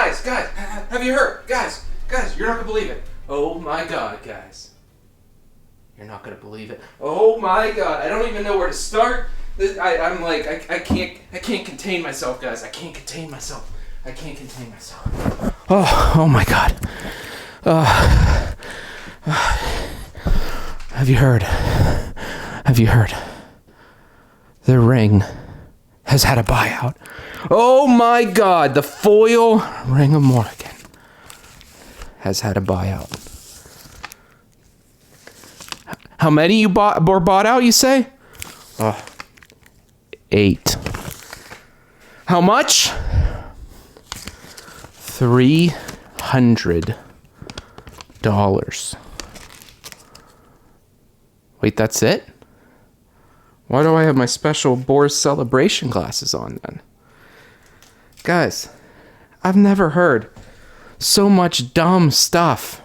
Guys, have you heard? Guys, you're not gonna believe it. Oh my God, guys. You're not gonna believe it. Oh my God, I don't even know where to start. I'm like, I can't contain myself, guys. I can't contain myself. Oh my God. Have you heard? The ring has had a buyout. Oh my God, the foil Ring of Morgan has had a buyout. How many you were bought out, you say? 8. How much? $300. Wait, that's it? Why do I have my special Boar's Celebration glasses on then? Guys, I've never heard so much dumb stuff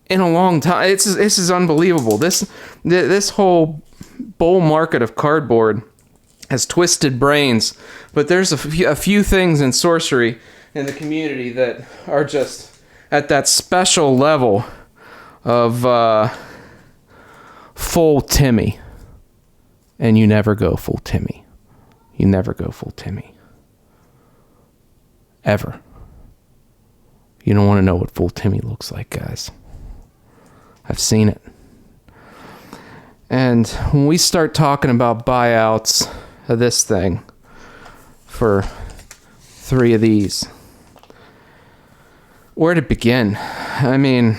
in a long time. This is unbelievable. This whole bull market of cardboard has twisted brains, but there's a few things in Sorcery in the community that are just at that special level of full Timmy. And you never go full Timmy. Ever. You don't want to know what full Timmy looks like, guys. I've seen it. And when we start talking about buyouts of this thing for 3 of these, where to begin? I mean,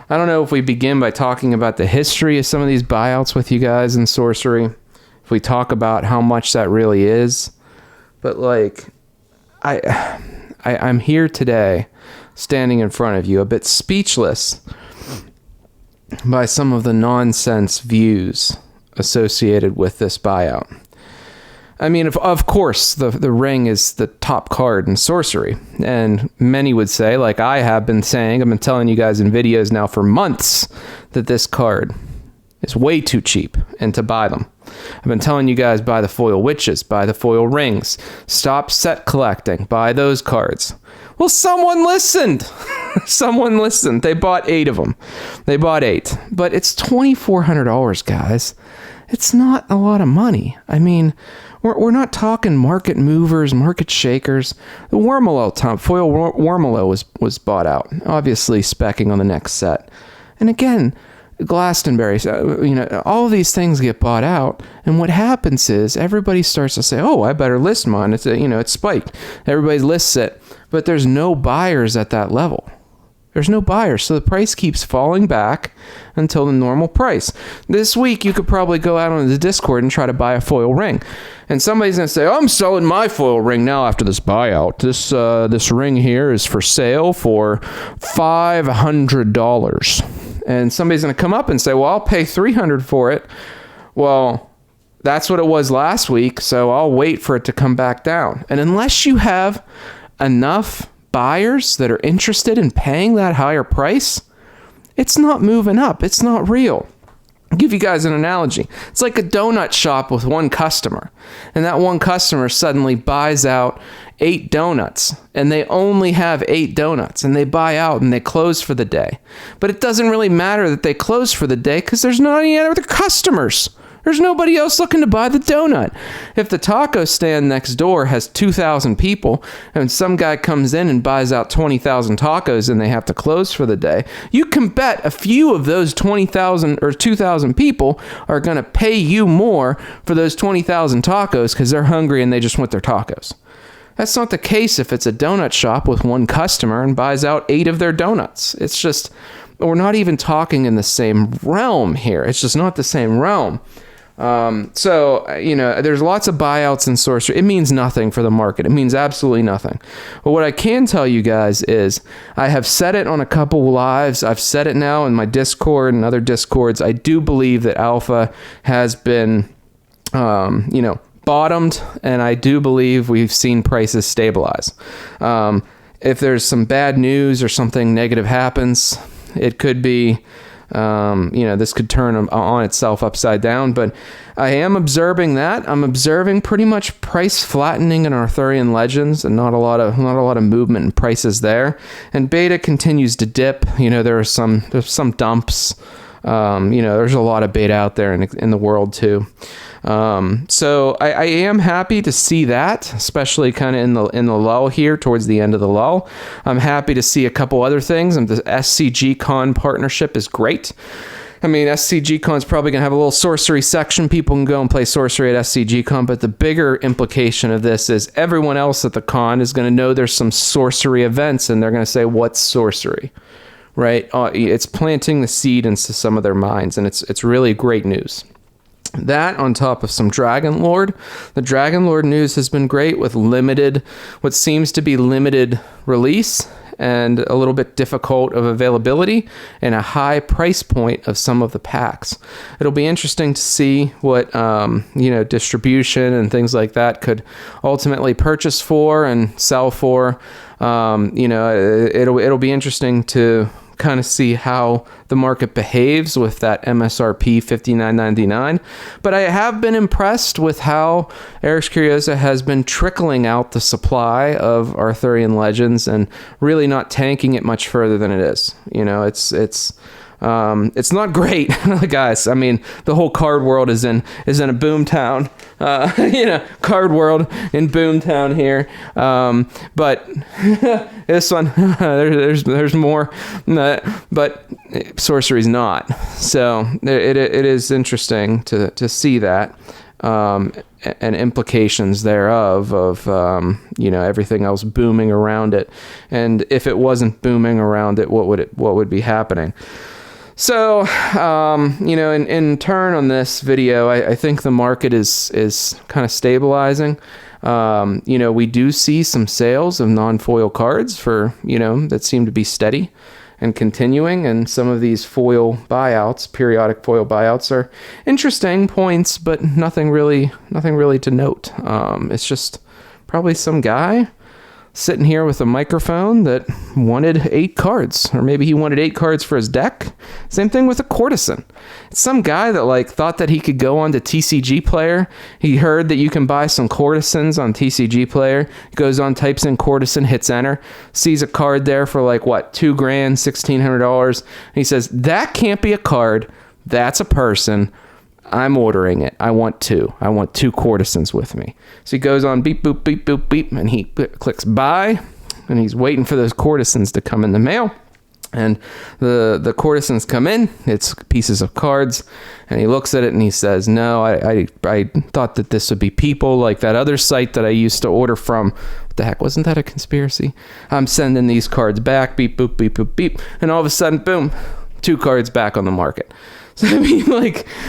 I don't know if we begin by talking about the history of some of these buyouts with you guys in Sorcery, if we talk about how much that really is, but like, I'm here today, standing in front of you, a bit speechless by some of the nonsense views associated with this buyout. I mean, of course, the ring is the top card in Sorcery, and many would say, like I have been saying, I've been telling you guys in videos now for months that this card is way too cheap and to buy them. I've been telling you guys, buy the foil witches, buy the foil rings, stop set collecting, buy those cards. Well, someone listened. Someone listened. They bought 8 of them. But it's $2,400, guys. It's not a lot of money. I mean, we're not talking market movers, market shakers. The foil Wormelo was bought out, obviously speccing on the next set. And again, Glastonbury, all of these things get bought out, and what happens is everybody starts to say, "Oh, I better list mine." It's spiked. Everybody lists it, but there's no buyers at that level. There's no buyers, so the price keeps falling back until the normal price. This week, you could probably go out on the Discord and try to buy a foil ring, and somebody's gonna say, "I'm selling my foil ring now after this buyout. This ring here is for sale for $500." And somebody's going to come up and say, "Well, I'll pay $300 for it." Well, that's what it was last week, so I'll wait for it to come back down. And unless you have enough buyers that are interested in paying that higher price, it's not moving up. It's not real. I'll give you guys an analogy. It's like a donut shop with one customer, and that one customer suddenly buys out 8 donuts, and they only have 8 donuts, and they buy out and they close for the day. But it doesn't really matter that they close for the day because there's not any other customers. There's nobody else looking to buy the donut. If the taco stand next door has 2,000 people and some guy comes in and buys out 20,000 tacos and they have to close for the day, you can bet a few of those 20,000 or 2,000 people are going to pay you more for those 20,000 tacos because they're hungry and they just want their tacos. That's not the case if it's a donut shop with one customer and buys out 8 of their donuts. It's just, we're not even talking in the same realm here. It's just not the same realm. There's lots of buyouts in Sorcery. It means nothing for the market. It means absolutely nothing. But what I can tell you guys is I have said it on a couple lives. I've said it now in my Discord and other Discords. I do believe that Alpha has been, bottomed, and I do believe we've seen prices stabilize. If there's some bad news or something negative happens, it could be This could turn on itself upside down, but I am observing that. I'm observing pretty much price flattening in Arthurian Legends, and not a lot of movement in prices there. And beta continues to dip. There's some dumps. There's a lot of beta out there in the world too. So I am happy to see that, especially kind of in the lull here towards the end of the lull. I'm happy to see a couple other things. The SCG Con partnership is great. I mean, SCG Con's probably going to have a little sorcery section. People can go and play sorcery at SCG Con, but the bigger implication of this is everyone else at the con is going to know there's some sorcery events, and they're going to say, what's sorcery? Right? It's planting the seed into some of their minds, and it's really great news. That on top of some Dragon Lord. The Dragon Lord news has been great with what seems to be limited release and a little bit difficult of availability and a high price point of some of the packs. It'll be interesting to see what, distribution and things like that could ultimately purchase for and sell for. It'll be interesting to kind of see how the market behaves with that MSRP $59.99. But I have been impressed with how Eric's Curiosa has been trickling out the supply of Arthurian Legends and really not tanking it much further than it is. It's not great, guys. I mean, the whole card world is in a boom town. Card world in boom town here. But this one, there's more, but sorcery's not. So it is interesting to see that. And implications thereof of everything else booming around it, and if it wasn't booming around it, what would be happening? So, in turn on this video, I think the market is kind of stabilizing. We do see some sales of non-foil cards that seem to be steady and continuing, and some of these periodic foil buyouts are interesting points, but nothing really to note. It's just probably some guy sitting here with a microphone that wanted 8 cards, or maybe he wanted 8 cards for his deck. Same thing with a courtesan. It's some guy that thought that he could go on to TCG Player. He heard that you can buy some courtesans on TCG Player. He goes on, types in courtesan, hits enter, sees a card there for $2,000, $1,600. And he says, that can't be a card. That's a person. I'm ordering it. I want 2. I want 2 courtesans with me. So he goes on beep, boop, beep, boop, beep, and he clicks buy, and he's waiting for those courtesans to come in the mail. And the courtesans come in. It's pieces of cards, and he looks at it and he says, no, I thought that this would be people like that other site that I used to order from. What the heck? Wasn't that a conspiracy? I'm sending these cards back. Beep, boop, beep, boop, beep. And all of a sudden, boom, 2 cards back on the market. So, I mean,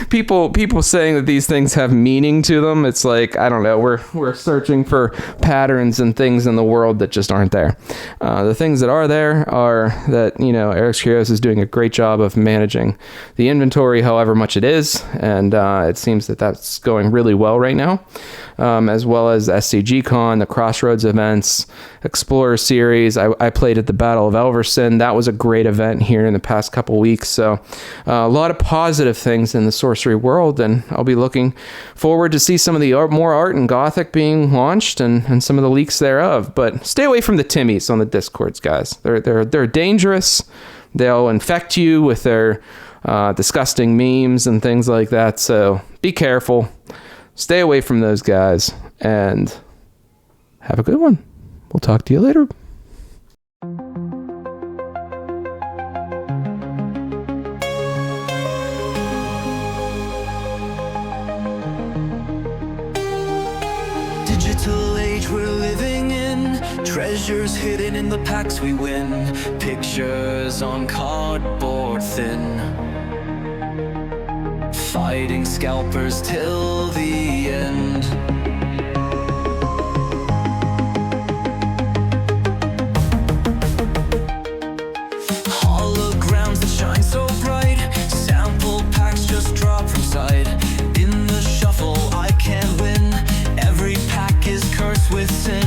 people saying that these things have meaning to them, it's I don't know, we're searching for patterns and things in the world that just aren't there. The things that are there are that, Eric's Curios is doing a great job of managing the inventory, however much it is, and it seems that that's going really well right now, as well as SCG Con, the Crossroads events, Explorer Series. I played at the Battle of Elverson. That was a great event here in the past couple weeks, so a lot of positive things in the sorcery world, and I'll be looking forward to see some of the more art and Gothic being launched and some of the leaks thereof. But stay away from the Timmies on the Discords, guys. They're dangerous. They'll infect you with their disgusting memes and things like that. So be careful. Stay away from those guys, and have a good one. We'll talk to you later. Digital age we're living in, treasures hidden in the packs we win, pictures on cardboard thin, fighting scalpers till the end. Holograms that shine so bright, sample packs just drop from sight. In the shuffle I can't win, every pack is cursed with sin.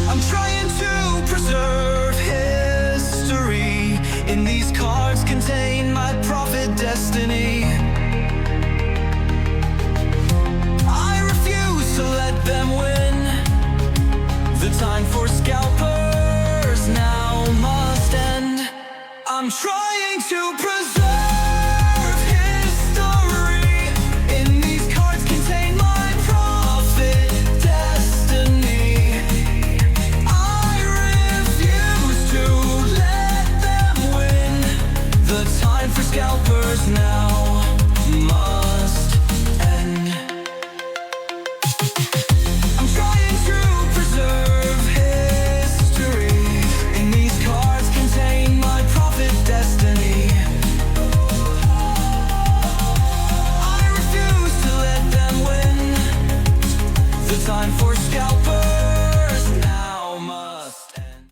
I'm trying to preserve history, in these cards contain my I'm trying to preserve.